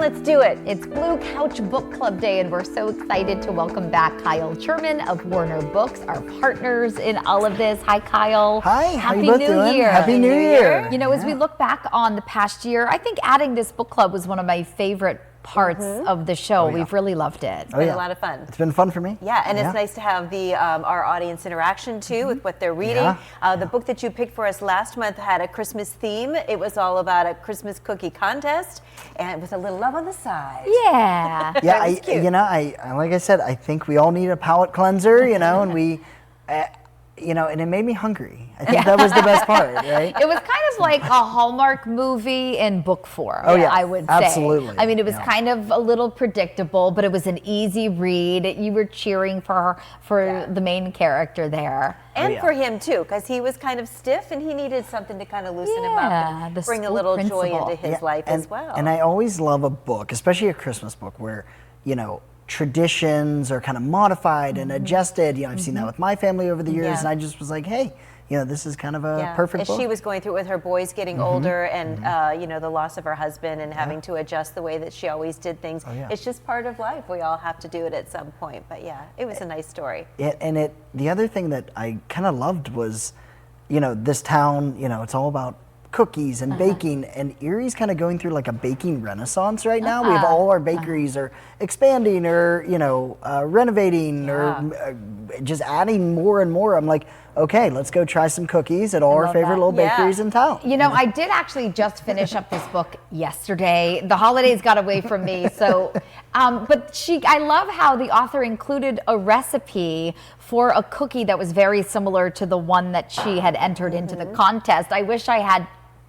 Let's do it. It's Blue Couch Book Club Day, and we're so excited to welcome back Kyle Sherman of Warner Books, our partners in all of this. Hi, Kyle. Hi, Happy how you both New doing? Year. Happy New Year. You know, as we look back on the past year, I think adding this book club was one of my favorite parts of the show. We've really loved it. It's been a lot of fun. It's been fun for me. Yeah, and it's nice to have the our audience interaction too with what they're reading. The book that you picked for us last month had a Christmas theme. It was all about a Christmas cookie contest, and with a little love on the side. Yeah. Yeah, I like I said, I think we all need a palate cleanser, and we, and it made me hungry. I think that was the best part, right? It was kind of like a Hallmark movie in book form, I would say. Absolutely. I mean, it was kind of a little predictable, but it was an easy read. You were cheering for the main character there. And for him too, because he was kind of stiff and he needed something to kind of loosen him up and bring a little joy into his life as well. And I always love a book, especially a Christmas book, where, traditions are kind of modified and adjusted. I've seen that with my family over the years, and I just was like, hey, this is kind of a perfect book. She was going through it with her boys getting older and, the loss of her husband and having to adjust the way that she always did things. It's just part of life. We all have to do it at some point. But it was a nice story. The other thing that I kind of loved was, this town, it's all about cookies and baking, and Erie's kind of going through like a baking renaissance right now. We have all our bakeries are expanding or renovating or just adding more and more. I'm like, okay, let's go try some cookies at all our favorite little bakeries in town. I did actually just finish up this book yesterday. The holidays got away from me, so but I love how the author included a recipe for a cookie that was very similar to the one that she had entered into the contest. I wish I had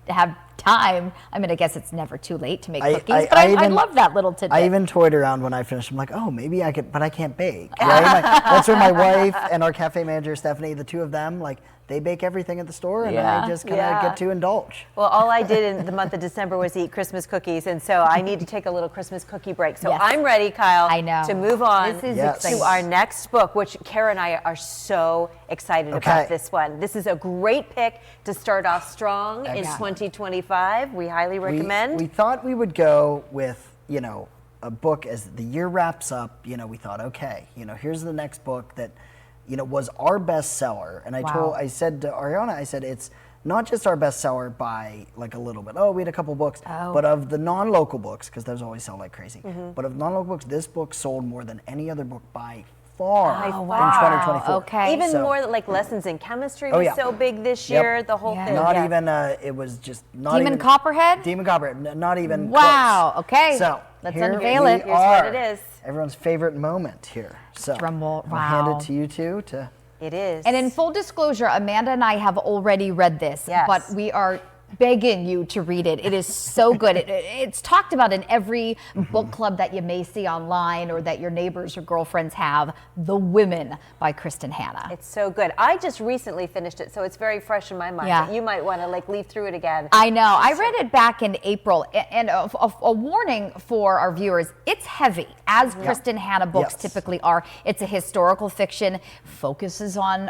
have time. I mean, I guess it's never too late to make cookies, but I love that little tidbit. I even toyed around when I finished. I'm like, oh, maybe I could, but I can't bake. Right? That's where my wife and our cafe manager, Stephanie, the two of them, they bake everything at the store, and I just kind of get to indulge. Well, all I did in the month of December was eat Christmas cookies, and so I need to take a little Christmas cookie break. So I'm ready, Kyle, to move on to our next book, which Kara and I are so excited about this one. This is a great pick to start off strong in 2025. We highly recommend. We thought we would go with, a book as the year wraps up. We thought, okay, here's the next book that was our bestseller. And I said to Ariana, I said, it's not just our bestseller by a little bit. Oh, we had a couple books, but of the non-local books, because those always sell like crazy. But of non-local books, this book sold more than any other book by far in 2024. Okay. Even more like Lessons in Chemistry was so big this year, the whole thing. Not even, it was just not Demon even. Copperhead? Demon Copperhead, not even close. Okay. So let's unveil it. Here's what it is. Everyone's favorite moment here. So drum roll. I'll hand it to you two to. It is. And in full disclosure, Amanda and I have already read this, but we are begging you to read it. It is so good. It's talked about in every book club that you may see online or that your neighbors or girlfriends have. The Women by Kristin Hannah. It's so good. I just recently finished it, so it's very fresh in my mind. But you might want to leaf through it again. I know. I read it back in April, and a warning for our viewers: it's heavy, as Kristin Hannah books typically are. It's a historical fiction, focuses on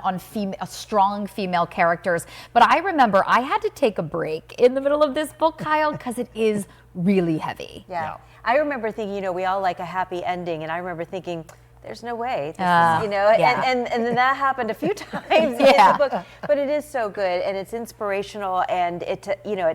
strong female characters. But I remember I had to take a break in the middle of this book, Kyle, because it is really heavy. Yeah. I remember thinking, we all like a happy ending, and I remember thinking, there's no way, this is, and then that happened a few times in the book, but it is so good, and it's inspirational, and it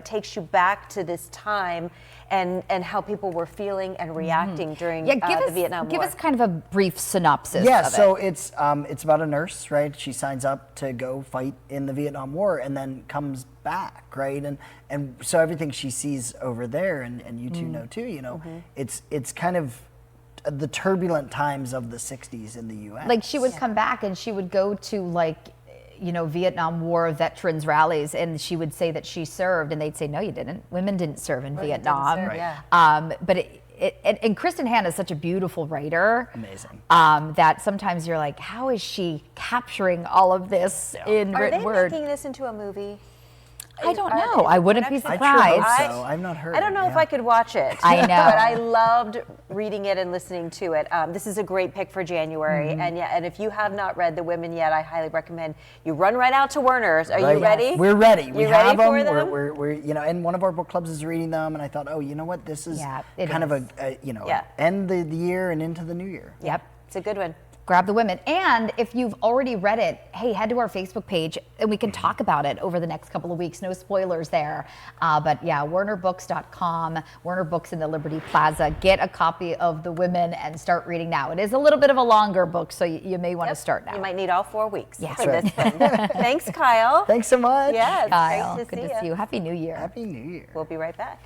takes you back to this time and how people were feeling and reacting during the Vietnam War. Give us kind of a brief synopsis of it. So it's about a nurse, right? She signs up to go fight in the Vietnam War and then comes back, right? And so everything she sees over there, and you two know too, it's kind of the turbulent times of the 60s in the U.S. She would come back and she would go to Vietnam War veterans rallies, and she would say that she served, and they'd say, no, you didn't. Women didn't serve in Vietnam. But and Kristin Hannah is such a beautiful writer. Amazing. That sometimes you're like, how is she capturing all of this in written word? Are they making this into a movie? I don't know. I wouldn't be surprised. I sure hope so. I've not heard. I don't know if I could watch it. I know. But I loved reading it and listening to it. This is a great pick for January. And if you have not read The Women yet, I highly recommend you run right out to Werner's. Are you ready? We're ready. We have ready them. for them? We're and one of our book clubs is reading them, and I thought, oh, you know what? This is kind of end the year and into the new year. Yep. It's a good one. Grab The Women. And if you've already read it, hey, head to our Facebook page and we can talk about it over the next couple of weeks. No spoilers there. But yeah, WernerBooks.com, Werner Books in the Liberty Plaza. Get a copy of The Women and start reading now. It is a little bit of a longer book, so you may want to start now. You might need all 4 weeks Yeah. for this one. Thanks, Kyle. Thanks so much. Yes, Kyle, great good to see you. Happy New Year. Happy New Year. We'll be right back.